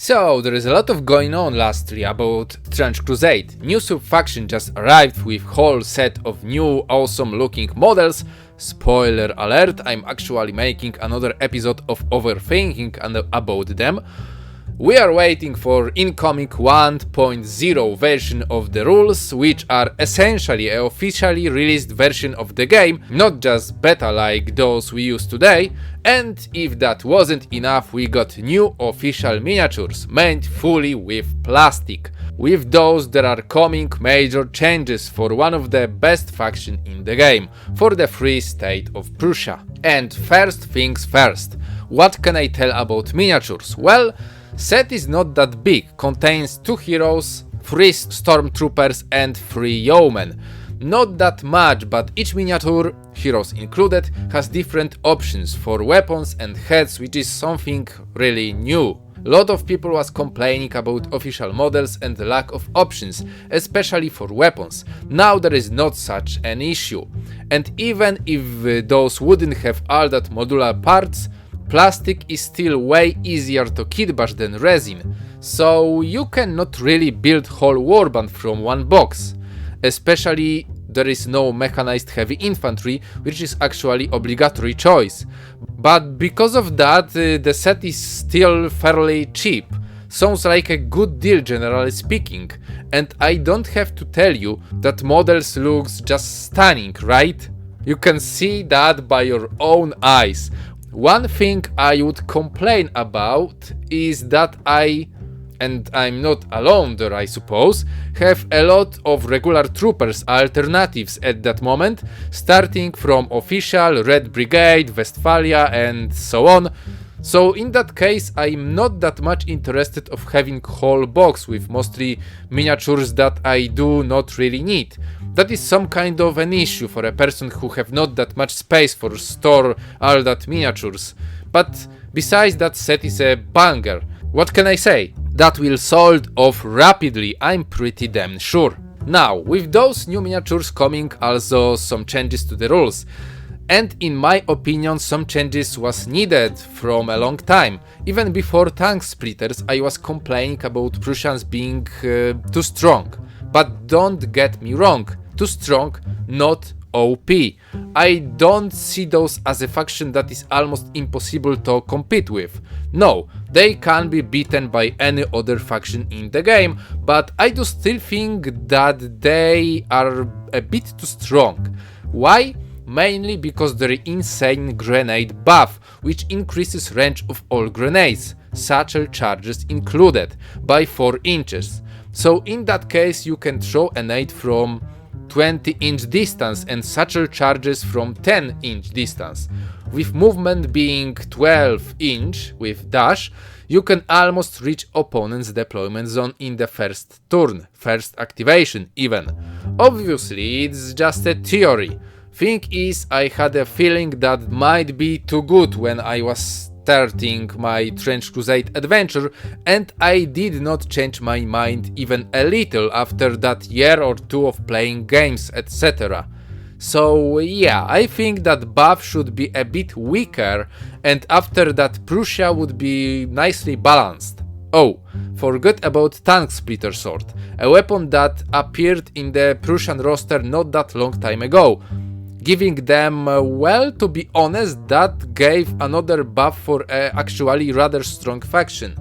So, there is a lot of going on lastly about Trench Crusade. New subfaction just arrived with whole set of new awesome looking models. Spoiler alert, I'm actually making another episode of overthinking about them. We are waiting for incoming 1.0 version of the rules, which are essentially an officially released version of the game, not just beta like those we use today. And if that wasn't enough, we got new official miniatures made fully with plastic. With those there are coming major changes for one of the best faction in the game, for the free State of Prussia. And first things first, what can I tell about miniatures? Well, set is not that big, contains 2 heroes, 3 stormtroopers and 3 yeomen. Not that much, but each miniature, heroes included, has different options for weapons and heads, which is something really new. Lot of people was complaining about official models and the lack of options, especially for weapons. Now there is not such an issue. And even if those wouldn't have all that modular parts, plastic is still way easier to kitbash than resin, so you cannot really build whole warband from one box. Especially there is no mechanized heavy infantry, which is actually obligatory choice. But because of that, the set is still fairly cheap. Sounds like a good deal generally speaking, and I don't have to tell you that models looks just stunning, right? You can see that by your own eyes. One thing I would complain about is that and I'm not alone there I suppose, have a lot of regular troopers alternatives at that moment, starting from official, Red Brigade, Westphalia and so on. So in that case I'm not that much interested of having whole box with mostly miniatures that I do not really need. That is some kind of an issue for a person who have not that much space for store all that miniatures. But besides, that set is a banger. What can I say? That will sold off rapidly, I'm pretty damn sure. Now, with those new miniatures coming also some changes to the rules. And in my opinion some changes was needed from a long time. Even before tank splitters I was complaining about Prussians being too strong. But don't get me wrong, too strong, not OP. I don't see those as a faction that is almost impossible to compete with. No, they can be beaten by any other faction in the game, but I do still think that they are a bit too strong. Why? Mainly because their insane grenade buff, which increases range of all grenades, satchel charges included, by 4 inches. So in that case you can throw a nade from 20-inch distance and satchel charges from 10-inch distance. With movement being 12-inch with dash, you can almost reach opponent's deployment zone in the first turn, first activation even. Obviously it's just a theory. Thing is, I had a feeling that might be too good when I was starting my Trench Crusade adventure, and I did not change my mind even a little after that year or two of playing games, etc. So yeah, I think that buff should be a bit weaker, and after that Prussia would be nicely balanced. Oh, forgot about Tank Splitter Sword, a weapon that appeared in the Prussian roster not that long time ago. Giving them, well, to be honest, that gave another buff for a actually rather strong faction.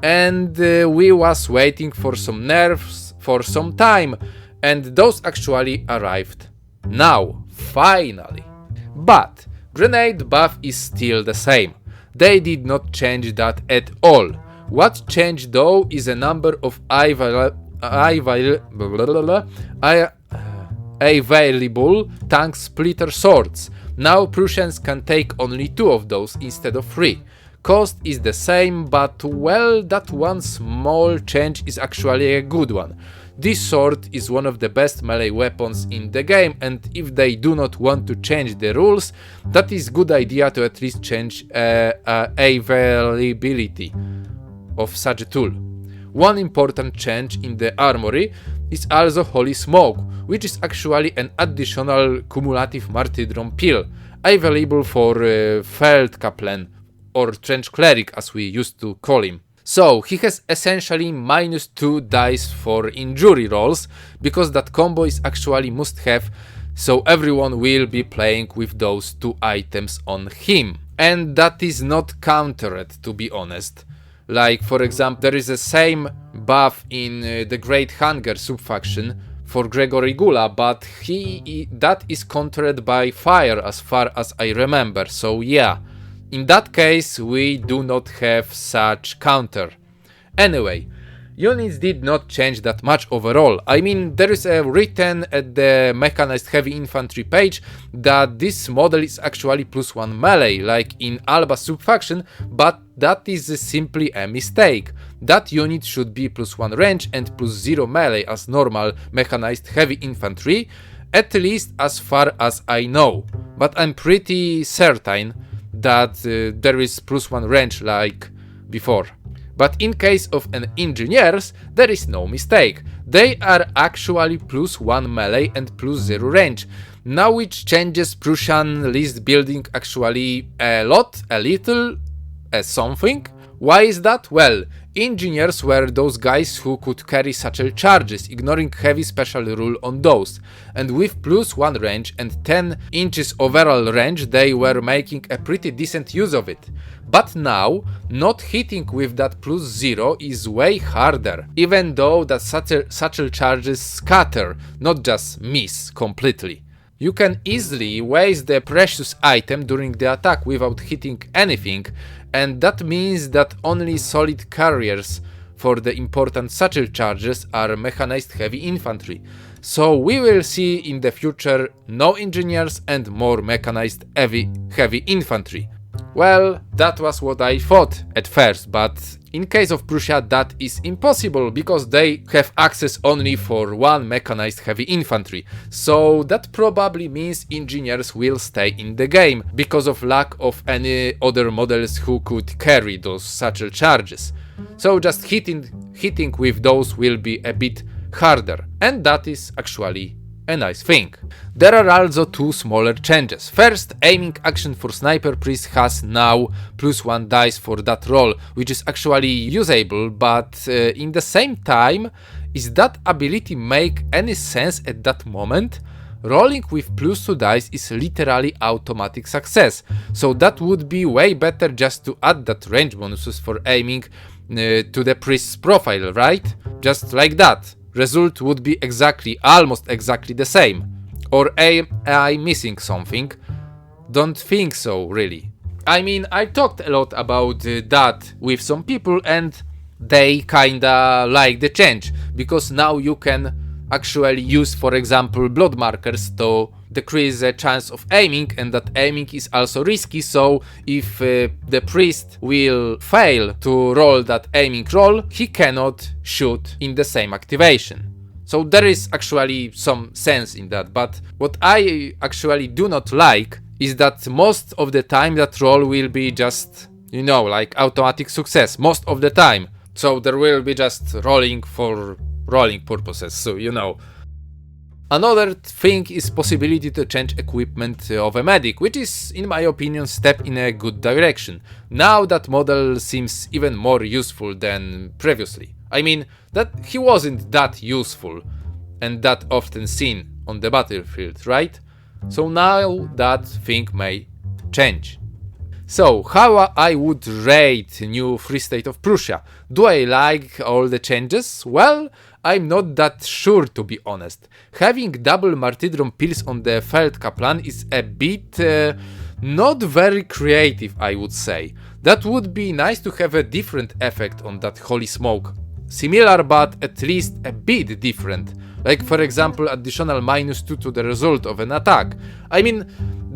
And we was waiting for some nerfs for some time, and those actually arrived. Now, finally. But grenade buff is still the same. They did not change that at all. What changed though is a number of available tank splitter swords. Now Prussians can take only 2 of those instead of 3. Cost is the same, but well, that one small change is actually a good one. This sword is one of the best melee weapons in the game, and if they do not want to change the rules, that is good idea to at least change availability of such a tool. One important change in the armory is also Holy Smoke, which is actually an additional cumulative martyrdom pill, available for Feldkaplan, or Trench Cleric as we used to call him. So he has essentially -2 dice for injury rolls, because that combo is actually must have, so everyone will be playing with those 2 items on him. And that is not countered, to be honest. Like, for example, there is the same buff in the Great Hunger subfaction for Gregory Gula, but that is countered by fire as far as I remember. So yeah, in that case we do not have such counter. Anyway, units did not change that much overall. I mean, there is a written at the mechanized heavy infantry page that this model is actually +1 melee, like in Alba subfaction, but that is simply a mistake. That unit should be +1 range and +0 melee as normal mechanized heavy infantry, at least as far as I know. But I'm pretty certain that there is +1 range like before. But in case of an engineers, there is no mistake. They are actually +1 melee and +0 range. Now which changes Prussian list building actually a lot, a little, something. Why is that? Well, engineers were those guys who could carry satchel charges, ignoring heavy special rule on those. And with +1 range and 10 inches overall range, they were making a pretty decent use of it. But now, not hitting with that +0 is way harder, even though that satchel charges scatter, not just miss completely. You can easily waste the precious item during the attack without hitting anything, and that means that only solid carriers for the important satchel charges are mechanized heavy infantry. So we will see in the future no engineers and more mechanized heavy infantry. Well, that was what I thought at first, but in case of Prussia that is impossible, because they have access only for 1 mechanized heavy infantry. So that probably means engineers will stay in the game, because of lack of any other models who could carry those satchel charges. So just hitting with those will be a bit harder, and that is actually a nice thing. There are also 2 smaller changes. First, aiming action for Sniper Priest has now +1 dice for that roll, which is actually usable, but in the same time, is that ability make any sense at that moment? Rolling with +2 dice is literally automatic success, so that would be way better just to add that range bonuses for aiming to the priest's profile, right? Just like that. Result would be almost exactly the same. Or am I missing something? Don't think so, really. I mean, I talked a lot about that with some people and they kinda like the change, because now you can actually use, for example, blood markers to decrease the chance of aiming, and that aiming is also risky, so if the priest will fail to roll that aiming roll, he cannot shoot in the same activation. So there is actually some sense in that, but what I actually do not like is that most of the time that roll will be just, you know, like automatic success, most of the time. So there will be just rolling for rolling purposes, so you know. Another thing is possibility to change equipment of a medic, which is, in my opinion, step in a good direction. Now that model seems even more useful than previously. I mean, that he wasn't that useful and that often seen on the battlefield, right? So now that thing may change. So, how I would rate new Free State of Prussia? Do I like all the changes? Well, I'm not that sure, to be honest. Having double martyrdom pills on the Feldkaplan is a bit not very creative, I would say. That would be nice to have a different effect on that holy smoke. Similar, but at least a bit different. Like, for example, additional -2 to the result of an attack. I mean,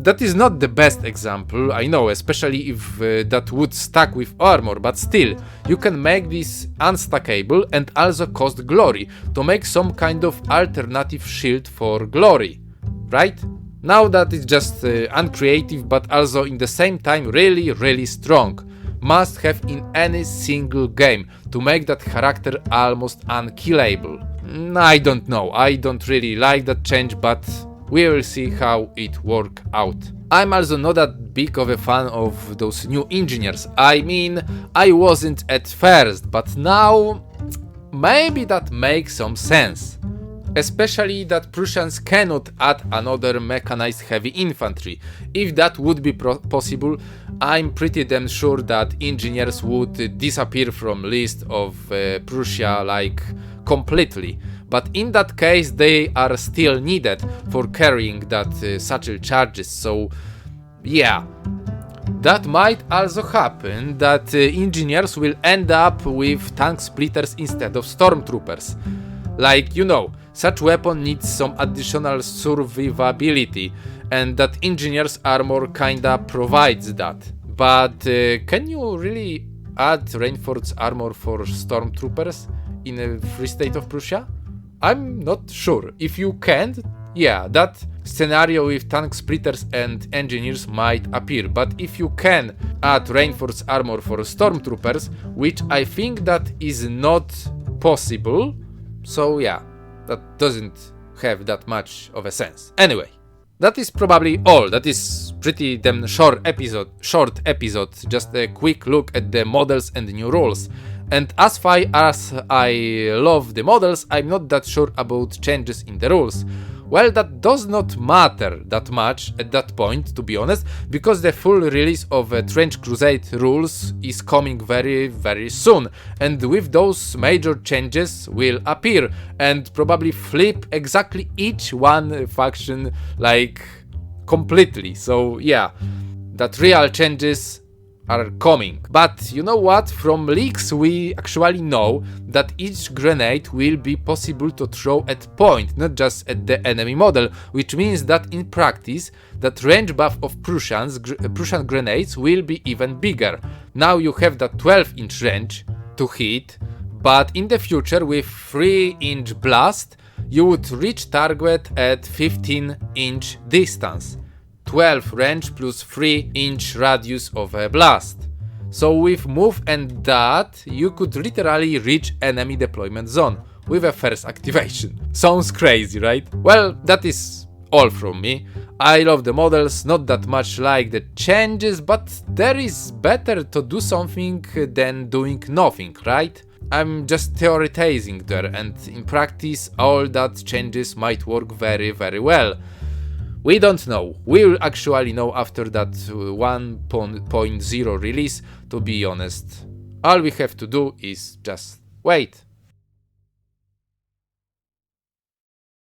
that is not the best example, I know, especially if that would stack with armor, but still, you can make this unstackable and also cost glory to make some kind of alternative shield for glory, right? Now that is just uncreative, but also in the same time really strong. Must have in any single game to make that character almost unkillable. I don't know, I don't really like that change, but we will see how it works out. I'm also not that big of a fan of those new engineers. I mean, I wasn't at first, but now maybe that makes some sense. Especially that Prussians cannot add another mechanized heavy infantry. If that would be possible, I'm pretty damn sure that engineers would disappear from list of Prussia like completely. But in that case, they are still needed for carrying that satchel charges, so yeah. That might also happen that engineers will end up with tank splitters instead of stormtroopers. Like, you know, such weapon needs some additional survivability, and that engineer's armor kinda provides that. But can you really add reinforced armor for stormtroopers in a free State of Prussia? I'm not sure. If you can't, yeah, that scenario with tank splitters and engineers might appear. But if you can add reinforced armor for stormtroopers, which I think that is not possible, so yeah, that doesn't have that much of a sense. Anyway, that is probably all. That is pretty damn short episode, just a quick look at the models and new rules. And as far as I love the models, I'm not that sure about changes in the rules. Well, that does not matter that much at that point, to be honest, because the full release of Trench Crusade rules is coming very, very soon, and with those major changes will appear and probably flip exactly each one faction like completely. So yeah, that real changes are coming. But you know what? From leaks we actually know that each grenade will be possible to throw at point, not just at the enemy model, which means that in practice that range buff of Prussian grenades will be even bigger. Now you have that 12-inch range to hit, but in the future with 3-inch blast you would reach target at 15-inch distance. 12 range plus 3-inch radius of a blast. So with move and that, you could literally reach enemy deployment zone with a first activation. Sounds crazy, right? Well, that is all from me. I love the models, not that much like the changes, but there is better to do something than doing nothing, right? I'm just theorizing there, and in practice all that changes might work very, very well. We don't know. We will actually know after that 1.0 release, to be honest. All we have to do is just wait.